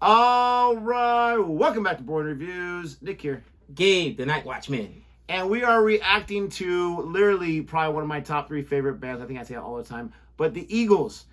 All right, welcome back to Boring Reviews. Nick here. Gabe, the Night Watchman. And we are reacting to literally probably one of my top 3 favorite bands. I think I say it all the time. But the Eagles.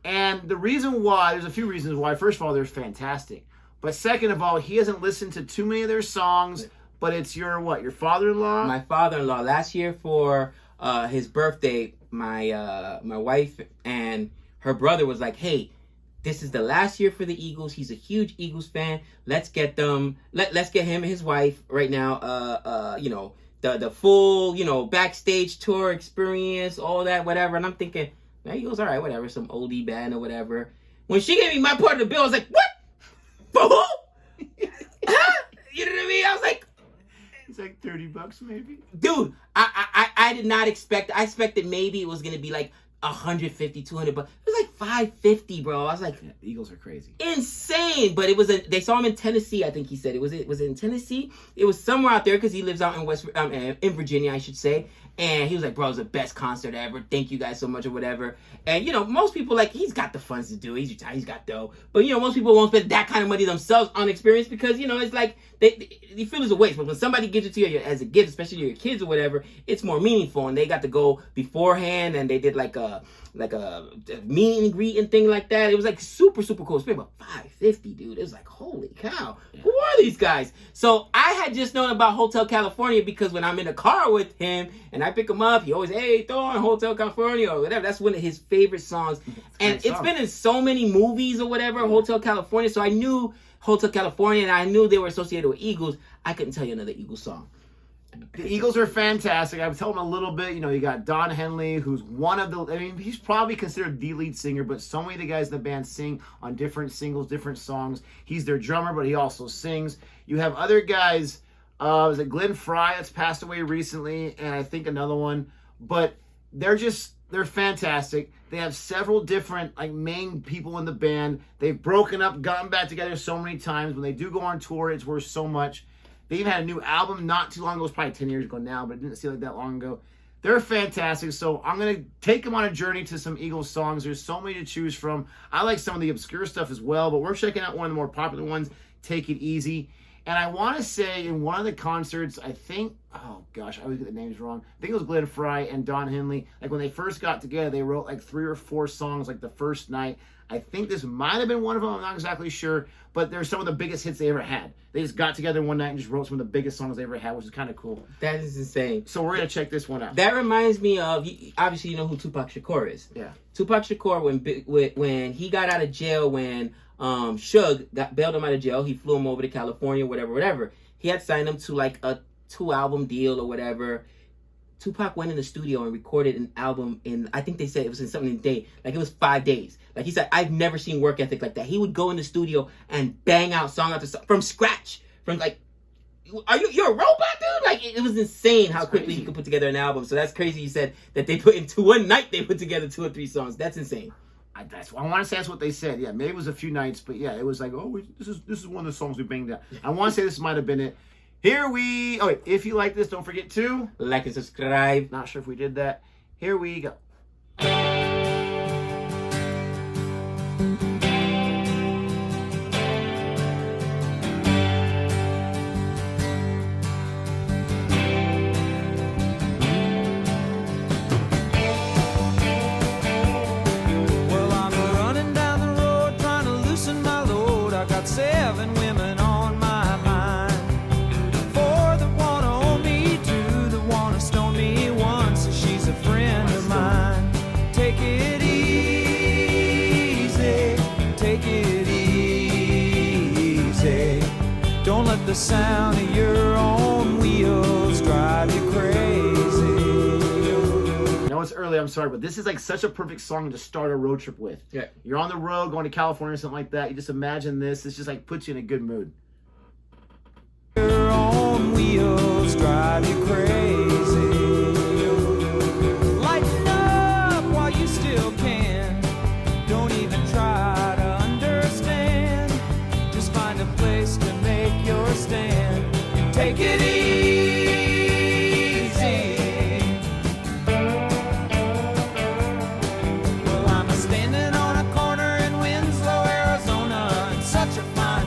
And the reason why, there's a few reasons why. First of all, they're fantastic. But second of all, he hasn't listened to too many of their songs. But it's your what? Your father-in-law? My father-in-law. Last year for his birthday, my wife and her brother was like, hey, this is the last year for the Eagles. He's a huge Eagles fan. Let's get them. Let's get him and his wife right now. The full backstage tour experience, all that, whatever. And I'm thinking, man, Eagles, all right, whatever, some oldie band or whatever. When she gave me my part of the bill, I was like, what? For who? Huh? You know what I mean? I was like, it's like $30 maybe. Dude, I did not expect. I expected maybe it was gonna be like 150, 200, but it was like 550, bro. I was like, yeah, the Eagles are crazy, insane. But it was they saw him in Tennessee. I think he said was it in Tennessee? It was somewhere out there because he lives out in in Virginia, I should say. And he was like, bro, it was the best concert ever. Thank you guys so much or whatever. And most people like he's got the funds to do it. He's got dough. But most people won't spend that kind of money themselves on experience because it's like they feel it's a waste. But when somebody gives it to you as a gift, especially to your kids or whatever, it's more meaningful. And they got to go beforehand and they did like a meet and greet and thing like that. It was like super, super cool. Spent about $550, dude. It was like, holy cow. Yeah. Who are these guys? So I had just known about Hotel California because when I'm in the car with him and I pick him up, he always, hey, throw on Hotel California or whatever. That's one of his favorite songs. And it's been in so many movies or whatever, Hotel California. So I knew Hotel California and I knew they were associated with Eagles. I couldn't tell you another Eagles song. The Eagles are fantastic. I was telling him a little bit. You got Don Henley, who's one of the... I mean, he's probably considered the lead singer, but so many of the guys in the band sing on different singles, different songs. He's their drummer, but he also sings. You have other guys. Was it Glenn Fry that's passed away recently, and I think another one. But they're fantastic. They have several different main people in the band. They've broken up, gotten back together so many times. When they do go on tour, it's worth so much. They even had a new album not too long ago. It was probably 10 years ago now, but it didn't seem like that long ago. They're fantastic. So I'm going to take them on a journey to some Eagles songs. There's so many to choose from. I like some of the obscure stuff as well, but we're checking out one of the more popular ones, Take It Easy. And I want to say in one of the concerts, I think, oh gosh, I always get the names wrong. I think it was Glenn Fry and Don Henley. When they first got together, they wrote 3 or 4 songs the first night. I think this might have been one of them. I'm not exactly sure. But they're some of the biggest hits they ever had. They just got together one night and just wrote some of the biggest songs they ever had, which is kind of cool. That is insane. So we're going to check this one out. That reminds me of, obviously you know who Tupac Shakur is. Yeah. Tupac Shakur, when he got out of jail, when Suge bailed him out of jail, he flew him over to California, whatever. He had signed him to a 2-album deal or whatever. Tupac went in the studio and recorded an album in, I think they said it was in something in a day. It was 5 days. He said, I've never seen work ethic like that. He would go in the studio and bang out song after song from scratch. You're a robot, dude? It was insane how quickly he could put together an album. So that's crazy. You said that they put into one night, they put together 2 or 3 songs. That's insane. I want to say that's what they said. Yeah, maybe it was a few nights, but yeah, it was this is one of the songs we banged out. I want to say this might have been it. If you like this, don't forget to like and subscribe. Not sure if we did that. Here we go. Well, I'm running down the road trying to loosen my load. I got 7 women on my mind. 4 that wanna own me, 2 that wanna stone me, 1 says she's a friend of mine. Take it easy, take it easy. Don't let the sound of your own wheels drive you crazy. I know it's early, I'm sorry, but this is such a perfect song to start a road trip with. Yeah. You're on the road going to California or something like that. You just imagine this. It's just puts you in a good mood. Your own wheels drive you crazy. Lighten up while you still can. Don't even try to understand. Just find a place to make your stand. Take it easy. Well, I'm standing on a corner in Winslow, Arizona, in such a fine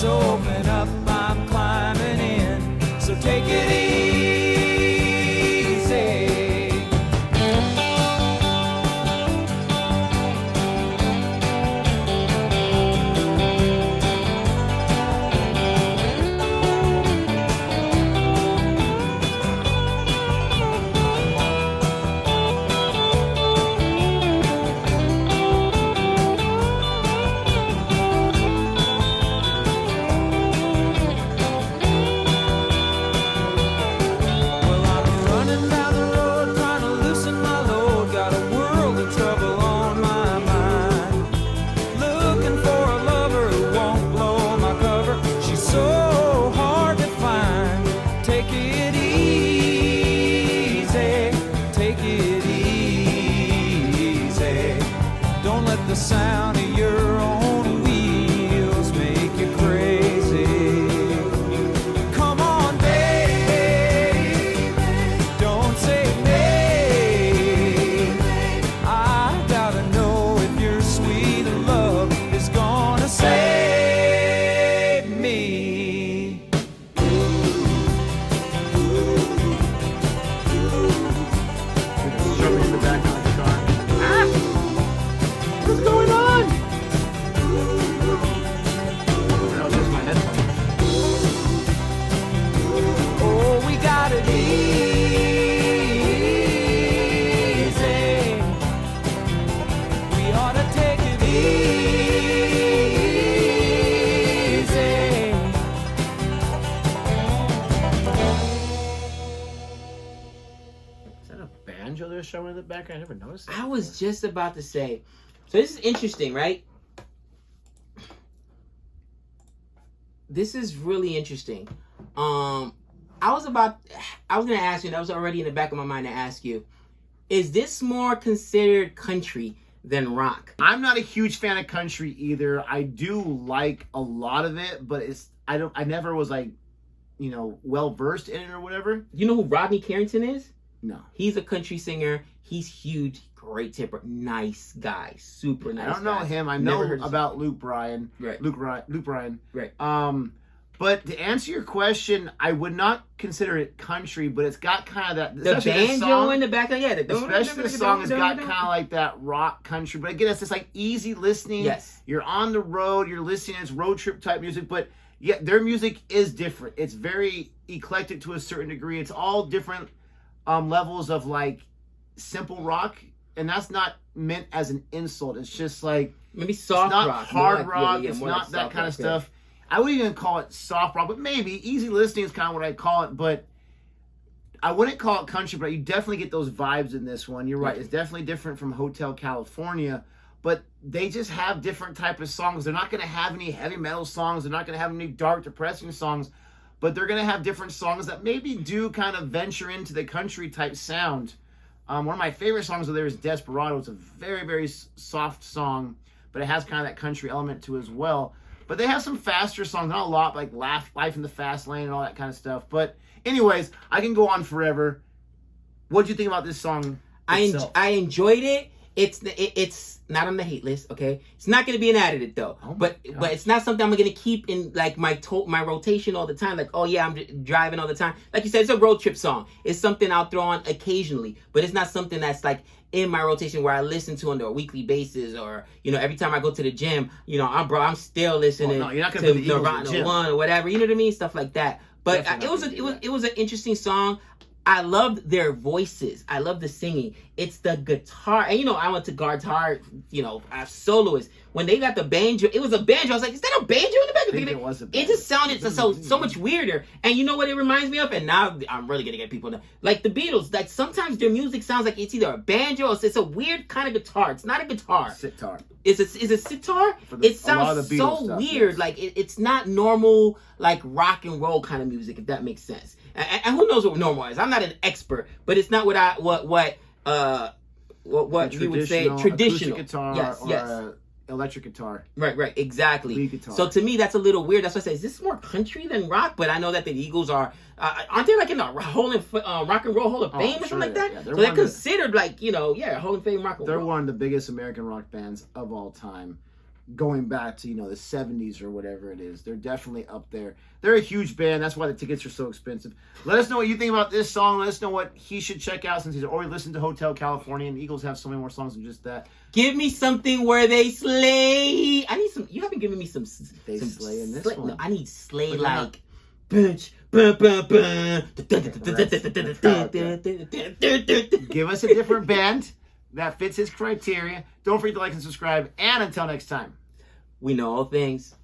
So open up, I'm climbing in. So take it easy. Well, I'm running down the road trying to loosen my load. Got a world of trouble on my mind. Looking for a lover who won't blow my cover. She's so hard to find. Take it easy. Take it easy. Don't let the sound of your own wheels make you crazy. Come on, baby, don't say maybe. I gotta know if your sweet love is gonna save me. Strumming in the back of the car. Ah! What's going on? No, just my headphones. Oh, we got it easy. We ought to take it easy. Is that a banjo they're showing in the background? I never noticed that. I was just about to say. So this is interesting, right? This is really interesting. I was gonna ask you, and that was already in the back of my mind to ask you, is this more considered country than rock? I'm not a huge fan of country either. I do like a lot of it, but I never was like, well versed in it or whatever. You know who Rodney Carrington is? No. He's a country singer. He's huge, great temper, nice guy, super nice. I don't know guy. him. I Never know heard of- about Luke Bryan. Right. Luke Bryan. Right. But to answer your question, I would not consider it country, but it's got kind of that. The especially banjo song- in the back, Especially the song has got kind of like that rock country. But again, it's just like easy listening. Yes. You're on the road, you're listening, it's road trip type music. But yeah, their music is different. It's very eclectic to a certain degree. It's all different levels of like simple rock. And that's not meant as an insult. It's just like maybe soft it's not rock, hard more rock. like, yeah, It's more not like that soft kind of rock, stuff. I wouldn't even call it soft rock, but maybe easy listening is kind of what I call it. But I wouldn't call it country, but you definitely get those vibes in this one. You're right. It's definitely different from Hotel California, but they just have different type of songs. They're not going to have any heavy metal songs. They're not going to have any dark, depressing songs, but they're going to have different songs that maybe do kind of venture into the country type sound. One of my favorite songs of theirs is Desperado. It's a very, very soft song, but it has kind of that country element to it as well. But they have some faster songs, not a lot, like Life in the Fast Lane and all that kind of stuff. But anyways, I can go on forever. What do you think about this song itself? I enjoyed it. It's not on the hate list, okay? It's not going to be an added though. Oh my but gosh. it's not something I'm going to keep in like my rotation all the time. Like, oh yeah, I'm driving all the time. Like you said, it's a road trip song. It's something I'll throw on occasionally, but it's not something that's like in my rotation where I listen to on a weekly basis, or every time I go to the gym, I'm still listening no, you're not gonna to put the Eagles in the Nirvana gym. 1 or whatever. You know what I mean? Stuff like that. But Definitely not gonna do it was an interesting song. I loved their voices. I love the singing. It's the guitar. And I went to guitar, soloist. When they got the banjo, it was a banjo. I was like, is that a banjo in the back? I think it was a banjo. It just sounded so much weirder. And you know what it reminds me of? And now I'm really going to get people to, like the Beatles. Like sometimes their music sounds like it's either a banjo or it's a weird kind of guitar. It's not a guitar. Sitar. Is a sitar? It sounds so weird. Yes. Like it's not normal, like rock and roll kind of music, if that makes sense. And who knows what normal is? I'm not an expert, but it's not what you would say traditional acoustic guitar or electric guitar. Right, exactly. Lead guitar. So to me, that's a little weird. That's why I say, is this more country than rock? But I know that the Eagles are, aren't they like in the Rock and Roll Hall of Fame or something like that? Yeah, so they're considered like, Hall of Fame rock and They're roll. one of the biggest American rock bands of all time. going back to, the 70s or whatever it is. They're definitely up there. They're a huge band. That's why the tickets are so expensive. Let us know what you think about this song. Let us know what he should check out, since he's already listened to Hotel California, and the Eagles have so many more songs than just that. Give me something where they slay. I need some. You haven't given me some. They some slay in this slay. one. No, I need slay But like. Bunch. Bun, bun, bun. Give us a different band that fits his criteria. Don't forget to like and subscribe. And until next time. We know all things.